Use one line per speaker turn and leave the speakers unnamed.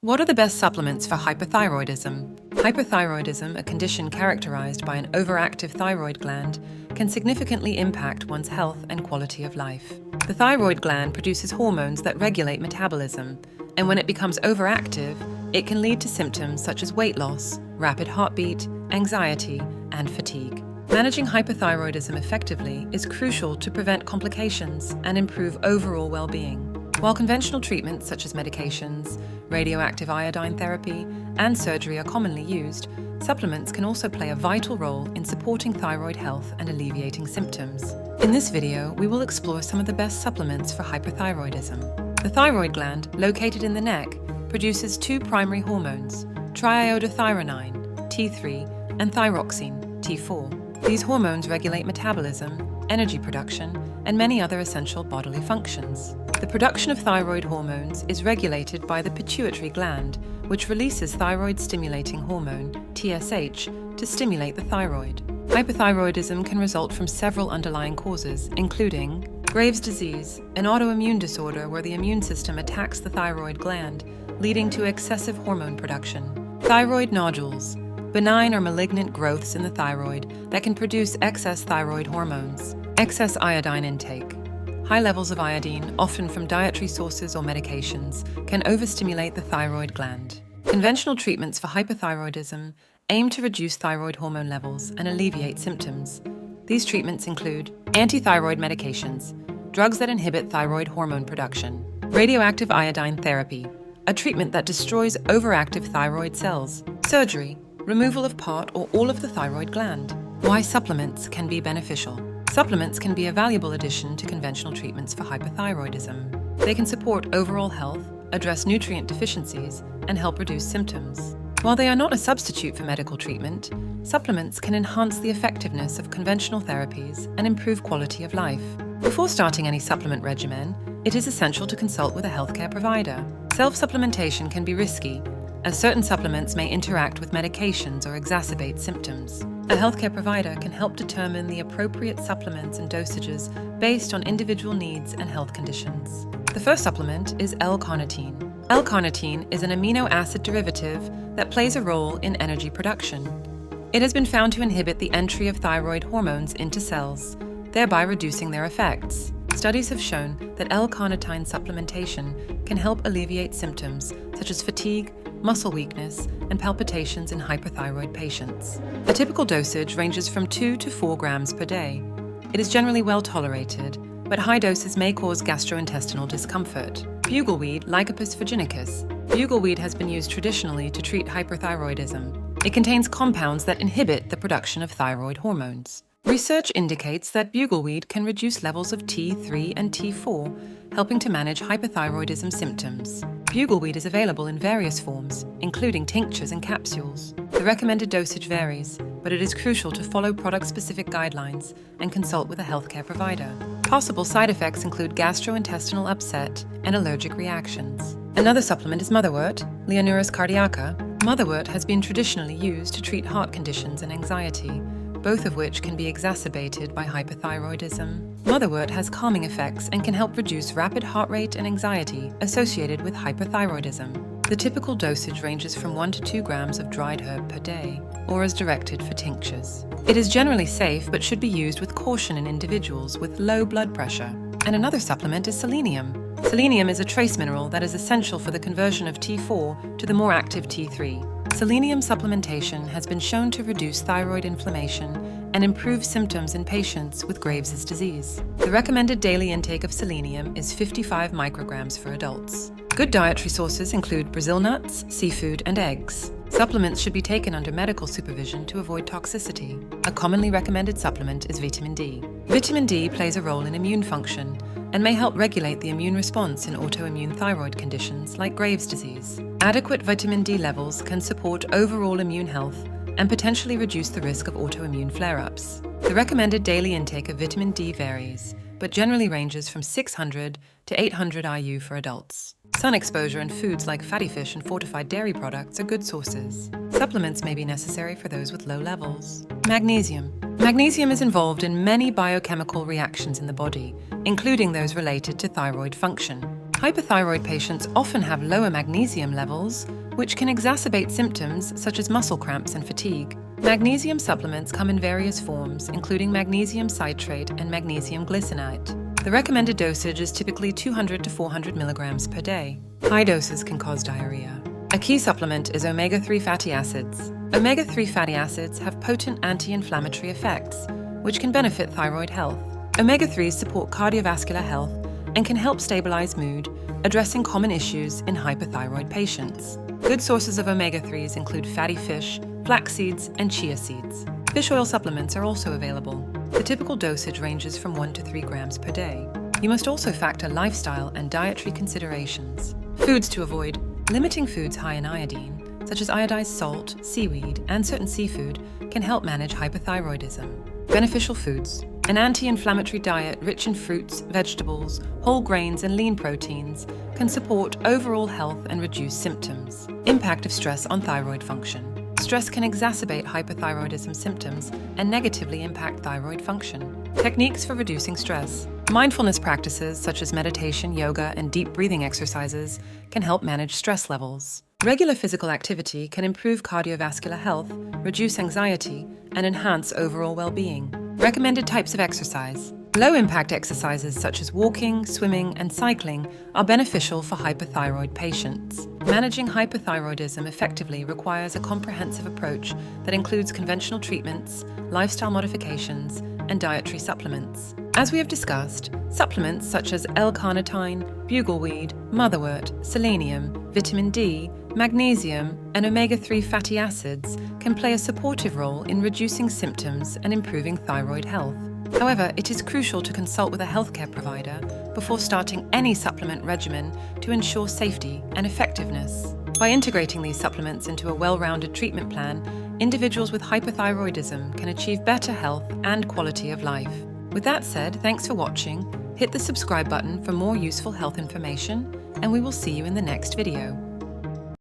What are the best supplements for hyperthyroidism? Hyperthyroidism, a condition characterized by an overactive thyroid gland, can significantly impact one's health and quality of life. The thyroid gland produces hormones that regulate metabolism, and when it becomes overactive, it can lead to symptoms such as weight loss, rapid heartbeat, anxiety, and fatigue. Managing hyperthyroidism effectively is crucial to prevent complications and improve overall well-being. While conventional treatments such as medications, radioactive iodine therapy, and surgery are commonly used, supplements can also play a vital role in supporting thyroid health and alleviating symptoms. In this video, we will explore some of the best supplements for hyperthyroidism. The thyroid gland, located in the neck, produces two primary hormones, triiodothyronine, T3, and thyroxine, T4. These hormones regulate metabolism, energy production, and many other essential bodily functions. The production of thyroid hormones is regulated by the pituitary gland, which releases thyroid-stimulating hormone, TSH, to stimulate the thyroid. Hyperthyroidism can result from several underlying causes, including Graves' disease, an autoimmune disorder where the immune system attacks the thyroid gland, leading to excessive hormone production. Thyroid nodules, benign or malignant growths in the thyroid that can produce excess thyroid hormones. Excess iodine intake. High levels of iodine, often from dietary sources or medications, can overstimulate the thyroid gland. Conventional treatments for hyperthyroidism aim to reduce thyroid hormone levels and alleviate symptoms. These treatments include antithyroid medications, drugs that inhibit thyroid hormone production, radioactive iodine therapy, a treatment that destroys overactive thyroid cells, surgery, removal of part or all of the thyroid gland. Why supplements can be beneficial. Supplements can be a valuable addition to conventional treatments for hyperthyroidism. They can support overall health, address nutrient deficiencies, and help reduce symptoms. While they are not a substitute for medical treatment, supplements can enhance the effectiveness of conventional therapies and improve quality of life. Before starting any supplement regimen, it is essential to consult with a healthcare provider. Self-supplementation can be risky, as certain supplements may interact with medications or exacerbate symptoms. A healthcare provider can help determine the appropriate supplements and dosages based on individual needs and health conditions. The first supplement is L-Carnitine. L-Carnitine is an amino acid derivative that plays a role in energy production. It has been found to inhibit the entry of thyroid hormones into cells, thereby reducing their effects. Studies have shown that L-Carnitine supplementation can help alleviate symptoms such as fatigue, muscle weakness, and palpitations in hyperthyroid patients. A typical dosage ranges from 2 to 4 grams per day. It is generally well tolerated, but high doses may cause gastrointestinal discomfort. Bugleweed Lycopus virginicus. Bugleweed has been used traditionally to treat hyperthyroidism. It contains compounds that inhibit the production of thyroid hormones. Research indicates that bugleweed can reduce levels of T3 and T4, helping to manage hyperthyroidism symptoms. Bugleweed is available in various forms, including tinctures and capsules. The recommended dosage varies, but it is crucial to follow product-specific guidelines and consult with a healthcare provider. Possible side effects include gastrointestinal upset and allergic reactions. Another supplement is motherwort, Leonuris cardiaca. Motherwort has been traditionally used to treat heart conditions and anxiety, both of which can be exacerbated by hyperthyroidism. Motherwort has calming effects and can help reduce rapid heart rate and anxiety associated with hyperthyroidism. The typical dosage ranges from 1 to 2 grams of dried herb per day, or as directed for tinctures. It is generally safe but should be used with caution in individuals with low blood pressure. And another supplement is selenium. Selenium is a trace mineral that is essential for the conversion of T4 to the more active T3. Selenium supplementation has been shown to reduce thyroid inflammation and improve symptoms in patients with Graves' disease. The recommended daily intake of selenium is 55 micrograms for adults. Good dietary sources include Brazil nuts, seafood, and eggs. Supplements should be taken under medical supervision to avoid toxicity. A commonly recommended supplement is vitamin D. Vitamin D plays a role in immune function and may help regulate the immune response in autoimmune thyroid conditions like Graves' disease. Adequate vitamin D levels can support overall immune health and potentially reduce the risk of autoimmune flare-ups. The recommended daily intake of vitamin D varies, but generally ranges from 600 to 800 IU for adults. Sun exposure and foods like fatty fish and fortified dairy products are good sources. Supplements may be necessary for those with low levels. Magnesium. Magnesium is involved in many biochemical reactions in the body, including those related to thyroid function. Hyperthyroid patients often have lower magnesium levels, which can exacerbate symptoms such as muscle cramps and fatigue. Magnesium supplements come in various forms, including magnesium citrate and magnesium glycinate. The recommended dosage is typically 200 to 400 milligrams per day. High doses can cause diarrhea. A key supplement is omega-3 fatty acids. Omega-3 fatty acids have potent anti-inflammatory effects, which can benefit thyroid health. Omega-3s support cardiovascular health and can help stabilize mood, addressing common issues in hyperthyroid patients. Good sources of omega-3s include fatty fish, flax seeds, and chia seeds. Fish oil supplements are also available. The typical dosage ranges from 1 to 3 grams per day. You must also factor lifestyle and dietary considerations. Foods to avoid: limiting foods high in iodine, such as iodized salt, seaweed, and certain seafood, can help manage hyperthyroidism. Beneficial foods: an anti-inflammatory diet rich in fruits, vegetables, whole grains, and lean proteins can support overall health and reduce symptoms. Impact of stress on thyroid function. Stress can exacerbate hyperthyroidism symptoms and negatively impact thyroid function. Techniques for reducing stress. Mindfulness practices such as meditation, yoga, and deep breathing exercises can help manage stress levels. Regular physical activity can improve cardiovascular health, reduce anxiety, and enhance overall well-being. Recommended types of exercise. Low-impact exercises such as walking, swimming, and cycling are beneficial for hyperthyroid patients. Managing hyperthyroidism effectively requires a comprehensive approach that includes conventional treatments, lifestyle modifications, and dietary supplements. As we have discussed, supplements such as L-Carnitine, bugleweed, motherwort, selenium, vitamin D, magnesium, and omega-3 fatty acids can play a supportive role in reducing symptoms and improving thyroid health. However, it is crucial to consult with a healthcare provider before starting any supplement regimen to ensure safety and effectiveness. By integrating these supplements into a well-rounded treatment plan, individuals with hyperthyroidism can achieve better health and quality of life. With that said, thanks for watching. Hit the subscribe button for more useful health information, and we will see you in the next video.